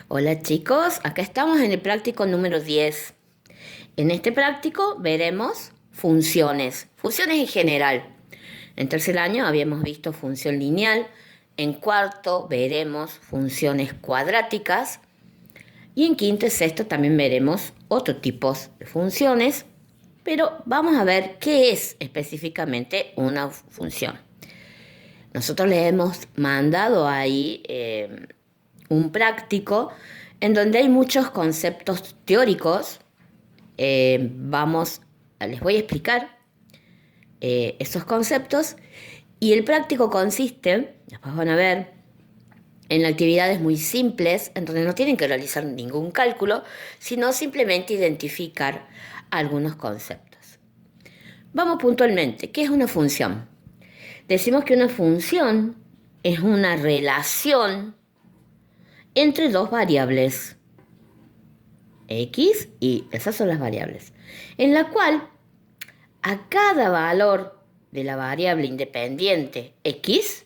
Hola chicos, acá estamos en el práctico número 10. En este práctico veremos funciones en general. En tercer año habíamos visto función lineal, en cuarto veremos funciones cuadráticas y en quinto y sexto también veremos otros tipos de funciones, pero vamos a ver qué es específicamente una función. Nosotros les hemos mandado ahí un práctico en donde hay muchos conceptos teóricos. Les voy a explicar esos conceptos y el práctico consiste, después van a ver, en actividades muy simples, en donde no tienen que realizar ningún cálculo, sino simplemente identificar algunos conceptos. Vamos puntualmente, ¿qué es una función? Decimos que una función es una relación entre dos variables, x y esas son las variables, en la cual a cada valor de la variable independiente x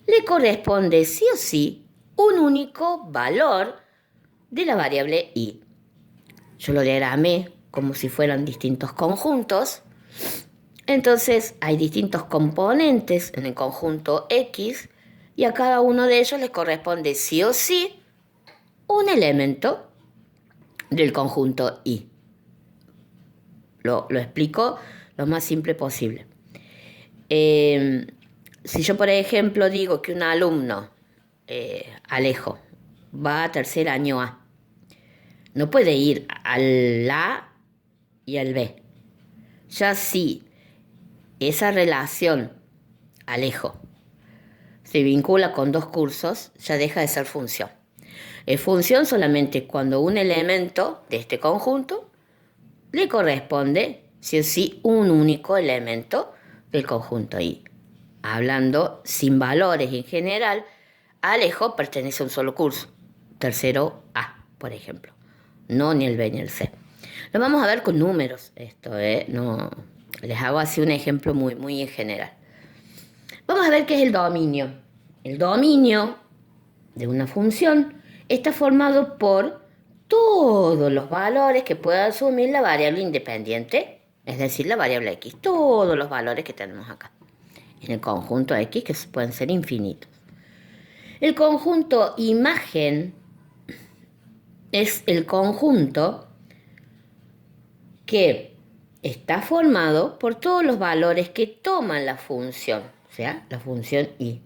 le corresponde sí o sí un único valor de la variable y. Yo lo diagramé como si fueran distintos conjuntos. Entonces hay distintos componentes en el conjunto x y a cada uno de ellos les corresponde sí o sí un elemento del conjunto y. Lo explico lo más simple posible. Si yo, por ejemplo, digo que un alumno, Alejo, va a tercer año A, no puede ir al A y al B. Ya si esa relación, Alejo, se vincula con dos cursos, ya deja de ser función. Es función solamente cuando un elemento de este conjunto le corresponde, sí o sí, un único elemento del conjunto Y. Hablando sin valores en general, Alejo pertenece a un solo curso, tercero A, por ejemplo. No ni el B ni el C. Lo vamos a ver con números, esto, no, les hago así un ejemplo muy en general. Vamos a ver qué es el dominio. El dominio de una función está formado por todos los valores que pueda asumir la variable independiente, es decir, la variable x, todos los valores que tenemos acá, en el conjunto x, que pueden ser infinitos. El conjunto imagen es el conjunto que está formado por todos los valores que toman la función, o sea, la función y.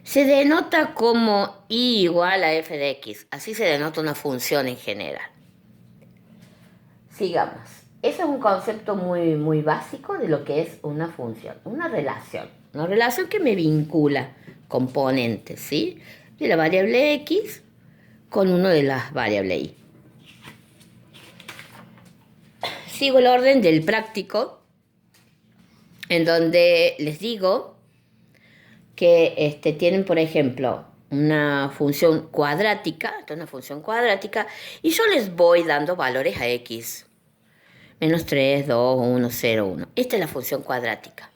Se denota como y igual a f de x. Así se denota una función en general. Sigamos. Ese es un concepto muy básico de lo que es una función, una relación. Una relación que me vincula componentes, ¿sí? De la variable x con uno de las variables y. Sigo el orden del práctico, en donde les digo que tienen, por ejemplo, una función cuadrática, y yo les voy dando valores a x. Menos 3, 2, 1, 0, 1. Esta es la función cuadrática.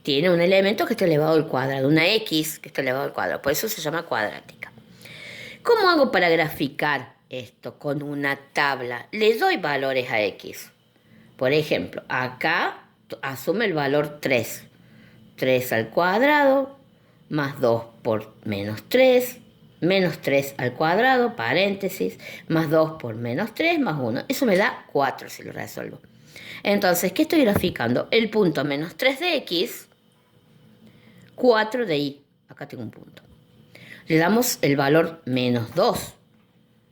Tiene un elemento que está elevado al cuadrado, una x que está elevado al cuadrado, por eso se llama cuadrática. ¿Cómo hago para graficar esto? Con una tabla. Le doy valores a x. Por ejemplo, acá asume el valor 3. 3 al cuadrado más 2 por menos 3, menos 3 al cuadrado, paréntesis, más 2 por menos 3, más 1. Eso me da 4 si lo resuelvo. Entonces, ¿qué estoy graficando? El punto menos 3 de x, 4 de y. Acá tengo un punto. Le damos el valor menos 2.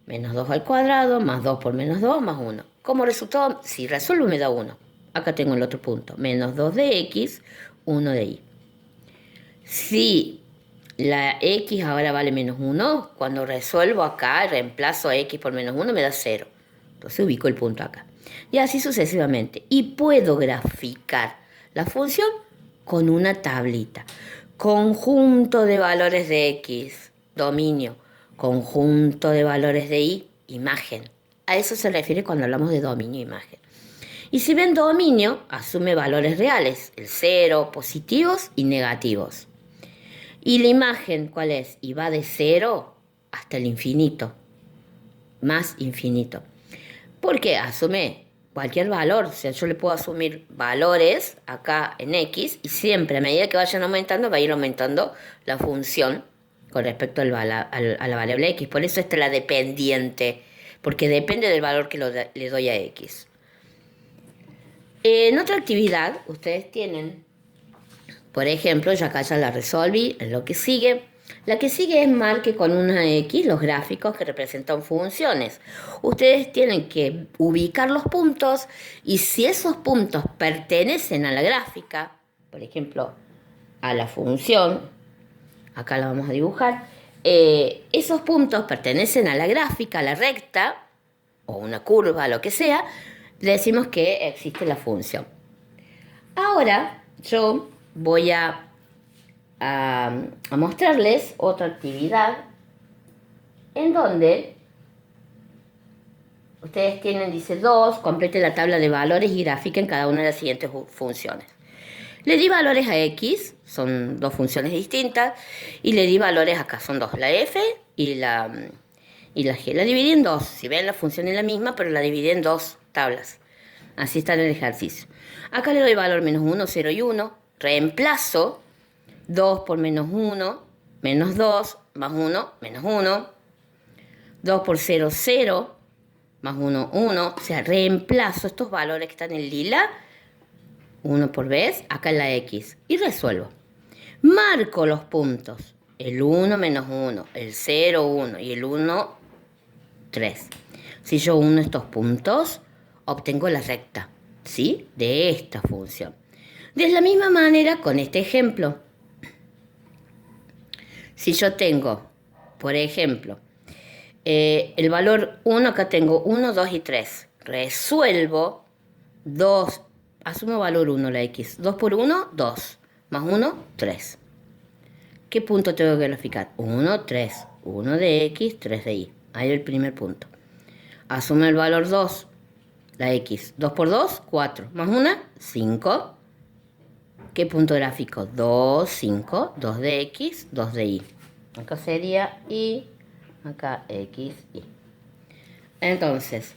Menos 2 al cuadrado, más 2 por menos 2, más 1. Como resultado, si resuelvo me da 1. Acá tengo el otro punto. Menos 2 de x, 1 de y. Si la x ahora vale menos 1, cuando resuelvo acá, reemplazo a x por menos 1, me da 0. Entonces ubico el punto acá. Y así sucesivamente. Y puedo graficar la función con una tablita. Conjunto de valores de x, dominio. Conjunto de valores de y, imagen. A eso se refiere cuando hablamos de dominio e imagen. Y si ven dominio, asume valores reales, el 0, positivos y negativos. ¿Y la imagen cuál es? Y va de 0 hasta el infinito, más infinito. Porque asume cualquier valor, o sea, yo le puedo asumir valores acá en X y siempre a medida que vayan aumentando va a ir aumentando la función con respecto a la variable X. Por eso está la dependiente, porque depende del valor que le doy a X. En otra actividad, ustedes tienen, por ejemplo, yo acá ya la resolví, en lo que sigue. La que sigue es marque con una X los gráficos que representan funciones. Ustedes tienen que ubicar los puntos y si esos puntos pertenecen a la gráfica, por ejemplo, a la función, acá la vamos a dibujar, esos puntos pertenecen a la gráfica, a la recta, o una curva, lo que sea, le decimos que existe la función. Ahora yo voy a mostrarles otra actividad en donde ustedes tienen, dice 2, complete la tabla de valores y grafiquen cada una de las siguientes funciones. Le di valores a X, son dos funciones distintas, y le di valores acá, son dos, la F y la G. La dividí en dos, si ven la función es la misma, pero la dividí en dos tablas. Así está en el ejercicio. Acá le doy valor menos 1, 0 y 1, reemplazo 2 por menos 1, menos 2, más 1, menos 1. 2 por 0, 0, más 1, 1. O sea, reemplazo estos valores que están en lila, 1 por vez, acá en la X. Y resuelvo. Marco los puntos. El 1, menos 1. El 0, 1. Y el 1, 3. Si yo uno estos puntos, obtengo la recta, ¿sí? De esta función. De la misma manera, con este ejemplo, si yo tengo, por ejemplo, el valor 1, acá tengo 1, 2 y 3. Resuelvo 2, asumo valor 1 la X. 2 por 1, 2. Más 1, 3. ¿Qué punto tengo que graficar? 1, 3. 1 de X, 3 de Y. Ahí el primer punto. Asumo el valor 2, la X. 2 por 2, 4. Más 1, 5. ¿Qué punto gráfico? 2, 5, 2 de X, 2 de Y. Acá sería Y, acá X, Y. Entonces,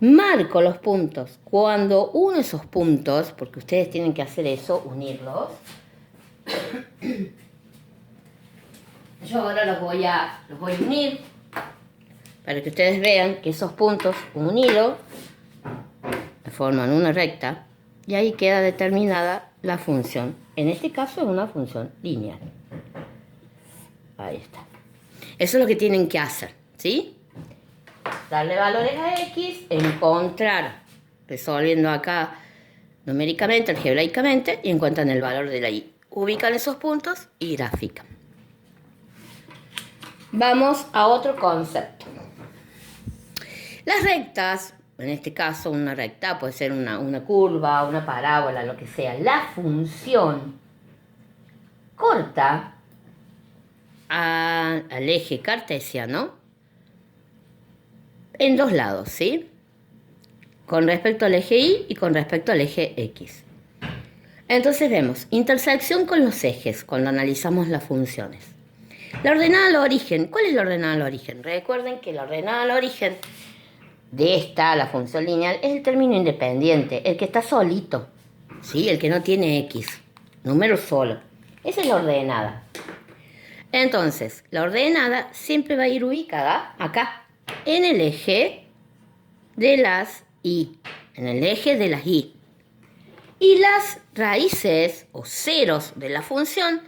marco los puntos. Cuando uno esos puntos, porque ustedes tienen que hacer eso, unirlos. Yo ahora los voy a unir para que ustedes vean que esos puntos unidos forman una recta y ahí queda determinada la función. En este caso es una función lineal. Ahí está. Eso es lo que tienen que hacer, ¿sí? Darle valores a X, encontrar, resolviendo acá numéricamente, algebraicamente, y encuentran el valor de la Y. Ubican esos puntos y grafican. Vamos a otro concepto. Las rectas, en este caso una recta puede ser una curva, una parábola, lo que sea. La función corta al eje cartesiano en dos lados, ¿sí? Con respecto al eje Y y con respecto al eje X. Entonces vemos intersección con los ejes cuando analizamos las funciones. La ordenada al origen. ¿Cuál es la ordenada al origen? Recuerden que la ordenada al origen de esta, la función lineal, es el término independiente, el que está solito, ¿sí? El que no tiene X, número solo. Esa es la ordenada. Entonces, la ordenada siempre va a ir ubicada acá, en el eje de las Y, en el eje de las Y. Y las raíces o ceros de la función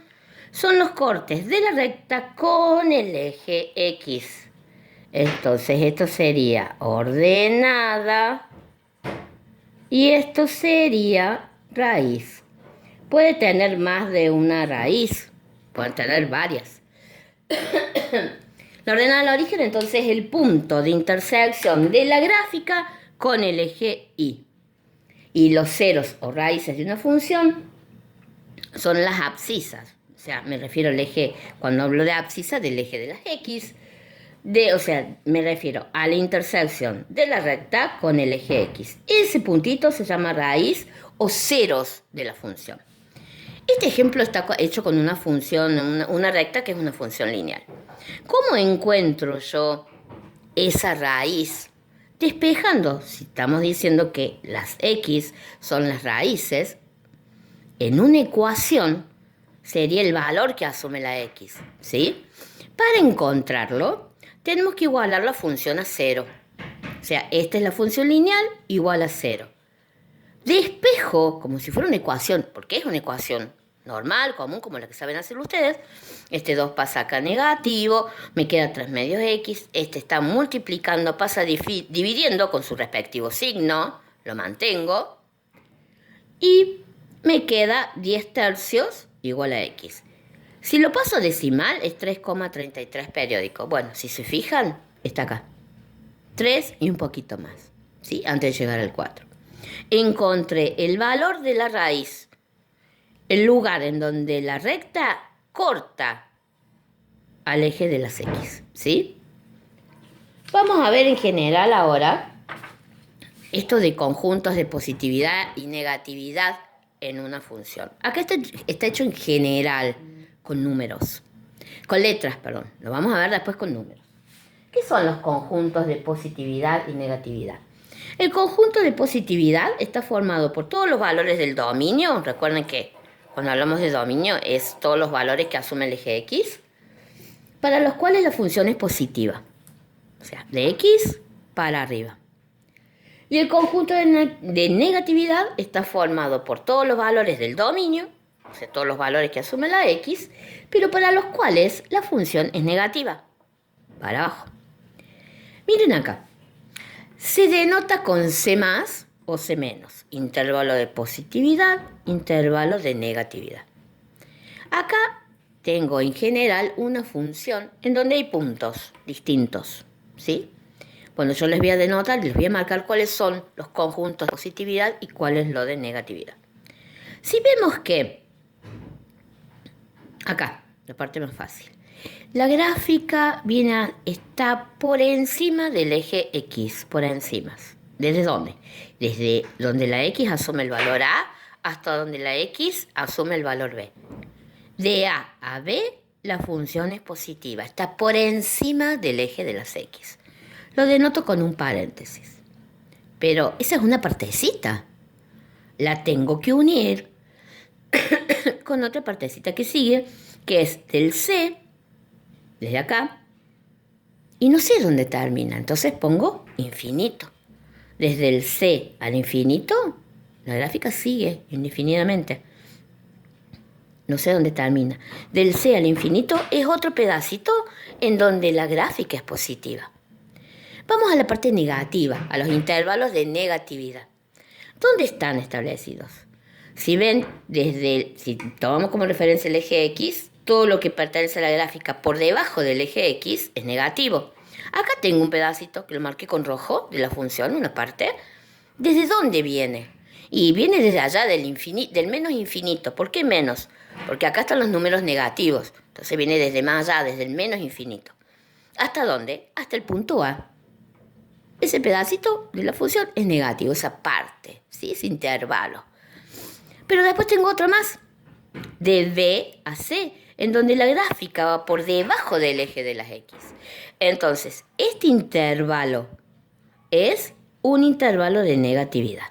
son los cortes de la recta con el eje X. Entonces esto sería ordenada y esto sería raíz. Puede tener más de una raíz, pueden tener varias. La ordenada al origen entonces es el punto de intersección de la gráfica con el eje Y. Y los ceros o raíces de una función son las abscisas. O sea, me refiero al eje, cuando hablo de abscisa, del eje de las X. O sea, me refiero a la intersección de la recta con el eje X. Ese puntito se llama raíz o ceros de la función. Este ejemplo está hecho con una función, una recta que es una función lineal. ¿Cómo encuentro yo esa raíz? Despejando, si estamos diciendo que las x son las raíces, en una ecuación sería el valor que asume la x, ¿sí? Para encontrarlo, tenemos que igualar la función a 0. O sea, esta es la función lineal igual a 0. Despejo como si fuera una ecuación, porque es una ecuación normal, común, como la que saben hacer ustedes. Este 2 pasa acá negativo, me queda 3 medios x. Este está multiplicando, pasa dividiendo con su respectivo signo, lo mantengo. Y me queda 10 tercios igual a x. Si lo paso a decimal es 3,33 periódico. Bueno, si se fijan, está acá. 3 y un poquito más, ¿sí? Antes de llegar al 4. Encontré el valor de la raíz, el lugar en donde la recta corta al eje de las x, ¿sí? Vamos a ver en general ahora esto de conjuntos de positividad y negatividad en una función. Acá está hecho en general, con números, con letras, perdón. Lo vamos a ver después con números. ¿Qué son los conjuntos de positividad y negatividad? El conjunto de positividad está formado por todos los valores del dominio. Recuerden que cuando hablamos de dominio es todos los valores que asume el eje x, para los cuales la función es positiva. O sea, de x para arriba. Y el conjunto de negatividad está formado por todos los valores del dominio, o sea, todos los valores que asume la x, pero para los cuales la función es negativa, para abajo. Miren acá. Se denota con C más o C menos. Intervalo de positividad, intervalo de negatividad. Acá tengo en general una función en donde hay puntos distintos, ¿sí? Bueno, yo les voy a denotar, les voy a marcar cuáles son los conjuntos de positividad y cuál es lo de negatividad. Si vemos que, acá, la parte más fácil, la gráfica está por encima del eje X, por encima. ¿Desde dónde? Desde donde la X asume el valor A hasta donde la X asume el valor B. De A a B, la función es positiva, está por encima del eje de las X. Lo denoto con un paréntesis. Pero esa es una partecita. La tengo que unir con otra partecita que sigue, que es del C, desde acá, y no sé dónde termina, entonces pongo infinito. Desde el C al infinito, la gráfica sigue indefinidamente. No sé dónde termina. Del C al infinito es otro pedacito en donde la gráfica es positiva. Vamos a la parte negativa, a los intervalos de negatividad. ¿Dónde están establecidos? Si ven, si tomamos como referencia el eje X, todo lo que pertenece a la gráfica por debajo del eje X es negativo. Acá tengo un pedacito que lo marqué con rojo de la función, una parte. ¿Desde dónde viene? Y viene desde allá del menos infinito. ¿Por qué menos? Porque acá están los números negativos. Entonces viene desde más allá, desde el menos infinito. ¿Hasta dónde? Hasta el punto A. Ese pedacito de la función es negativo, esa parte, ¿sí? Ese intervalo. Pero después tengo otro más, de B a C, en donde la gráfica va por debajo del eje de las X. Entonces, este intervalo es un intervalo de negatividad.